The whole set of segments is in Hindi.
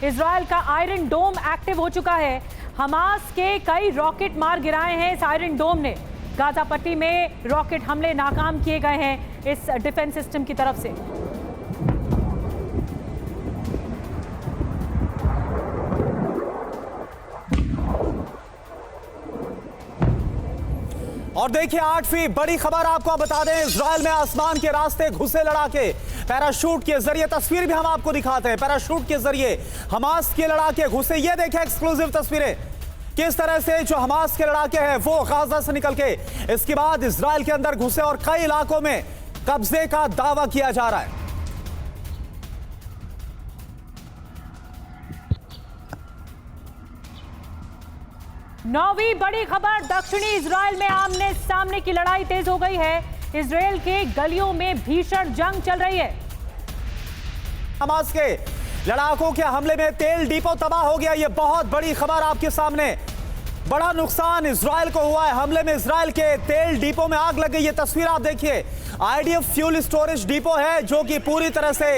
इजराइल का आयरन डोम एक्टिव हो चुका है। हमास के कई रॉकेट मार गिराए हैं इस आयरन डोम ने। गाजा पट्टी में रॉकेट हमले नाकाम किए गए हैं इस डिफेंस सिस्टम की तरफ से। और देखिए 8वीं बड़ी खबर आपको बता दें, इजराइल में आसमान के रास्ते घुसे लड़ाके पैराशूट के जरिए। तस्वीर भी हम आपको दिखाते हैं, पैराशूट के जरिए हमास के लड़ाके घुसे। ये देखें एक्सक्लूसिव तस्वीरें, किस तरह से जो हमास के लड़ाके हैं वो गाजा से निकल के इसके बाद इजराइल के अंदर घुसे और कई इलाकों में कब्जे का दावा किया जा रहा है। नौवीं बड़ी खबर, दक्षिणी इजराइल में आमने सामने की लड़ाई तेज हो गई है। इजराइल के गलियों में भीषण जंग चल रही है। हमास के लड़ाकों के हमले में तेल डिपो तबाह हो गया। यह बहुत बड़ी खबर आपके सामने। बड़ा नुकसान इजराइल को हुआ है हमले में। इजराइल के तेल डिपो में आग लग गई। ये तस्वीर आप देखिए, आईडीएफ फ्यूल स्टोरेज डिपो है जो कि पूरी तरह से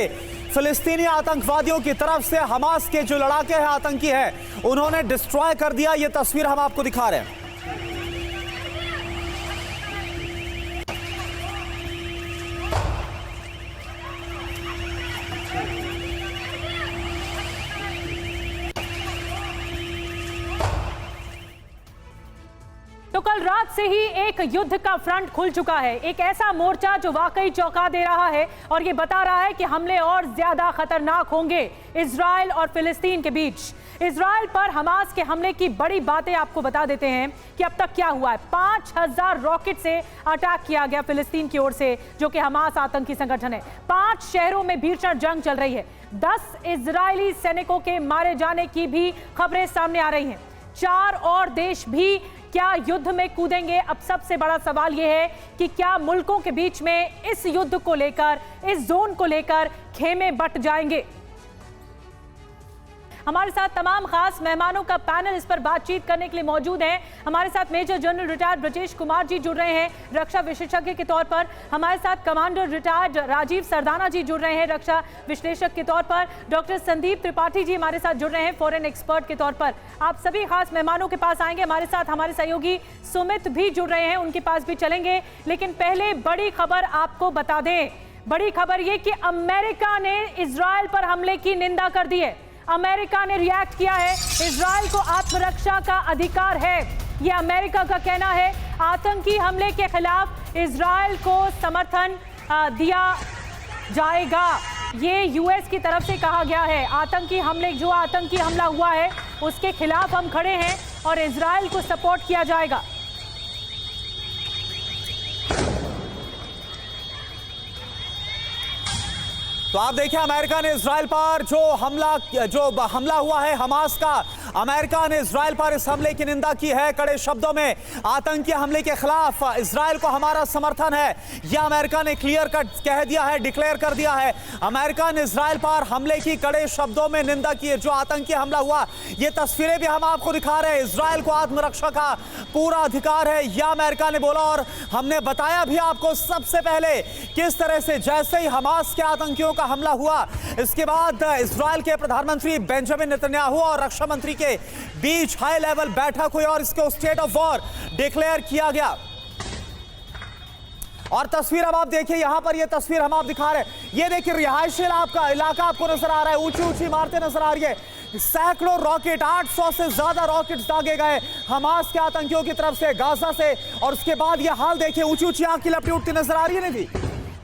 फिलिस्तीनी आतंकवादियों की तरफ से हमास के जो लड़ाके हैं, आतंकी हैं, उन्होंने डिस्ट्रॉय कर दिया। ये तस्वीर हम आपको दिखा रहे हैं। तो कल रात से ही एक युद्ध का फ्रंट खुल चुका है। एक ऐसा मोर्चा जो वाकई चौंका दे रहा है और ये बता रहा है कि हमले और ज्यादा खतरनाक होंगे इजराइल और फिलिस्तीन के बीच। इजराइल पर हमास के हमले की बड़ी बातें आपको बता देते हैं कि अब तक क्या हुआ है। 5000 रॉकेट से अटैक किया गया फिलिस्तीन की ओर से, जो कि हमास आतंकी संगठन है। 5 शहरों में भीषण जंग चल रही है। 10 इजरायली सैनिकों के मारे जाने की भी खबरें सामने आ रही हैं। 4 और देश भी क्या युद्ध में कूदेंगे? अब सबसे बड़ा सवाल यह है कि क्या मुल्कों के बीच में इस युद्ध को लेकर, इस जोन को लेकर खेमे बट जाएंगे? हमारे साथ तमाम खास मेहमानों का पैनल इस पर बातचीत करने के लिए मौजूद है। हमारे साथ major general retired Brajesh Kumar ji जुड़ रहे हैं रक्षा विशेषज्ञ के तौर पर। हमारे साथ कमांडर रिटायर्ड राजीव सरदाना जी जुड़ रहे हैं रक्षा विश्लेषक के तौर पर। डॉक्टर संदीप त्रिपाठी जी हमारे साथ जुड़ रहे हैं फॉरेन एक्सपर्ट के तौर पर। आप सभी खास मेहमानों के पास आएंगे। हमारे साथ हमारे सहयोगी सुमित भी जुड़ रहे हैं, उनके पास भी चलेंगे। लेकिन पहले बड़ी खबर आपको बता दें। बड़ी खबर ये कि अमेरिका ने इजराइल पर हमले की निंदा कर दी है। अमेरिका ने रिएक्ट किया है। इजराइल को आत्मरक्षा का अधिकार है, यह अमेरिका का कहना है। आतंकी हमले के खिलाफ इजराइल को समर्थन दिया जाएगा, ये यूएस की तरफ से कहा गया है। आतंकी हमला हुआ है उसके खिलाफ हम खड़े हैं और इजराइल को सपोर्ट किया जाएगा। तो आप देखिए, अमेरिका ने इजराइल पर जो हमला हुआ है हमास का, अमेरिका ने इजराइल पर इस हमले की निंदा की है कड़े शब्दों में। आतंकी हमले के खिलाफ इजराइल को हमारा समर्थन है, यह अमेरिका ने क्लियर कट कह दिया है, डिक्लेयर कर दिया है। अमेरिका ने इजराइल पर हमले की कड़े शब्दों में निंदा की है। जो आतंकी हमला हुआ, ये तस्वीरें भी हम आपको दिखा रहे हैं। इजराइल को आत्मरक्षा का पूरा अधिकार है, यह अमेरिका ने बोला। और हमने बताया भी आपको सबसे पहले किस तरह से जैसे ही हमास के आतंकियों का हमला हुआ, इसके बाद इजराइल के प्रधानमंत्री बेंजामिन नेतन्याहू और रक्षा मंत्री के बीच हाई लेवल बैठक हुई और इसको स्टेट ऑफ वॉर डिक्लेयर किया गया। और तस्वीर अब आप देखिए, यहां पर यह तस्वीर हम आप दिखा रहे हैं। ये देखिए रिहायशी इलाका आपको नजर आ रहा है, ऊंची ऊंची इमारतें नजर आ रही है। सैकड़ों रॉकेट, 800 से ज्यादा रॉकेट्स दागे गए हमास के आतंकियों की तरफ से गाजा से। और उसके बाद यह हाल देखिए, ऊंची ऊंची आग की लपटें उठती नजर आ रही है। नहीं,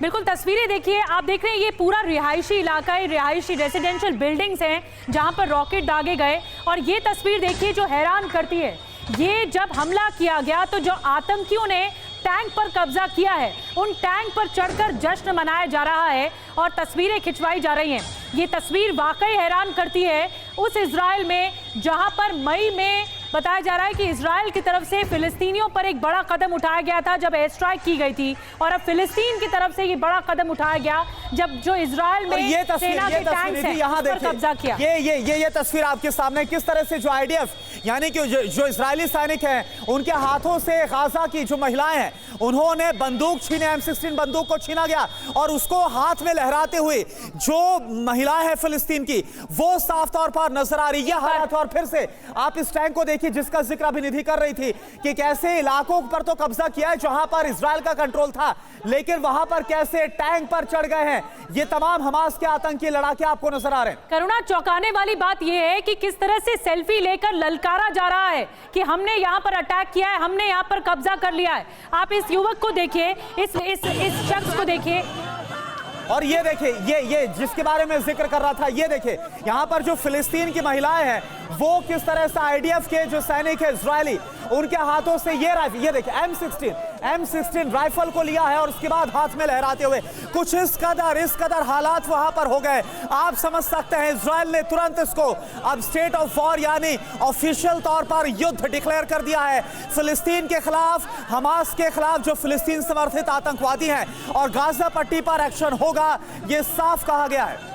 बिल्कुल तस्वीरें देखिए, आप देख रहे हैं ये पूरा रिहायशी इलाका है, रिहायशी रेजिडेंशियल बिल्डिंग्स हैं जहां पर रॉकेट दागे गए। और ये तस्वीर देखिए जो हैरान करती है, ये जब हमला किया गया तो जो आतंकियों ने टैंक पर कब्जा किया है, उन टैंक पर चढ़कर जश्न मनाया जा रहा है और तस्वीरें खिंचवाई जा रही हैं। ये तस्वीर वाकई हैरान करती है उस इजराइल में जहां पर मई में बताया जा रहा है कि इजराइल की तरफ से फिलिस्तीनियों पर एक बड़ा कदम उठाया गया था जब एयर स्ट्राइक की गई थी। और अब फिलिस्तीन की तरफ से ये बड़ा कदम उठाया गया जब जो इजराइल में सेना के टैंक्स हैं उस पर कब्जा किया। ये तस्वीर आपके सामने किस तरह से जो आईडीएफ यानी कि जो इजरायली सैनिक हैं उनके हाथों से गाजा की जो महिलाएं हैं उन्होंने बंदूक छीने, M16 बंदूक को छीना गया और उसको हाथ में लहराते हुए जो महिलाएं हैं फिलिस्तीन की, वो साफ तौर पर नजर आ रही है हालात। और फिर से आप इस टैंक को देखिए जिसका जिक्र अभी निधि कर रही थी कि कैसे इलाकों पर तो कब्जा किया है जहां पर इजराइल का कंट्रोल था, लेकिन वहां पर कैसे टैंक पर चढ़ गए हैं। ये तमाम हमास के आतंकी लड़ाके आपको नजर आ रहे हैं। करुणा, चौंकाने वाली बात यह है कि किस तरह से सेल्फी लेकर ललकारा जा रहा है कि हमने यहां पर अटैक किया है, हमने यहां पर कब्जा कर लिया है। आप इस युवक को देखिए, इस शख्स को देखिए, और ये देखिए, ये जिसके बारे में जिक्र कर रहा था, ये देखिए यहां पर जो फिलिस्तीन की महिलाएं हैं वो किस तरह से आईडीएफ के जो सैनिक है इजरायली, उनके हाथों से ये राइफल, ये देखिए M16 राइफल को लिया है और उसके बाद हाथ में लहराते हुए कुछ इस कदर हालात वहां पर हो गए। आप समझ सकते हैं इजराइल ने तुरंत इसको अब स्टेट ऑफ वॉर यानी ऑफिशियल तौर पर युद्ध डिक्लेयर कर दिया है फिलिस्तीन के खिलाफ, हमास के खिलाफ जो फिलिस्तीन समर्थित आतंकवादी हैं, और गाजा पट्टी पर एक्शन होगा, ये साफ कहा गया है।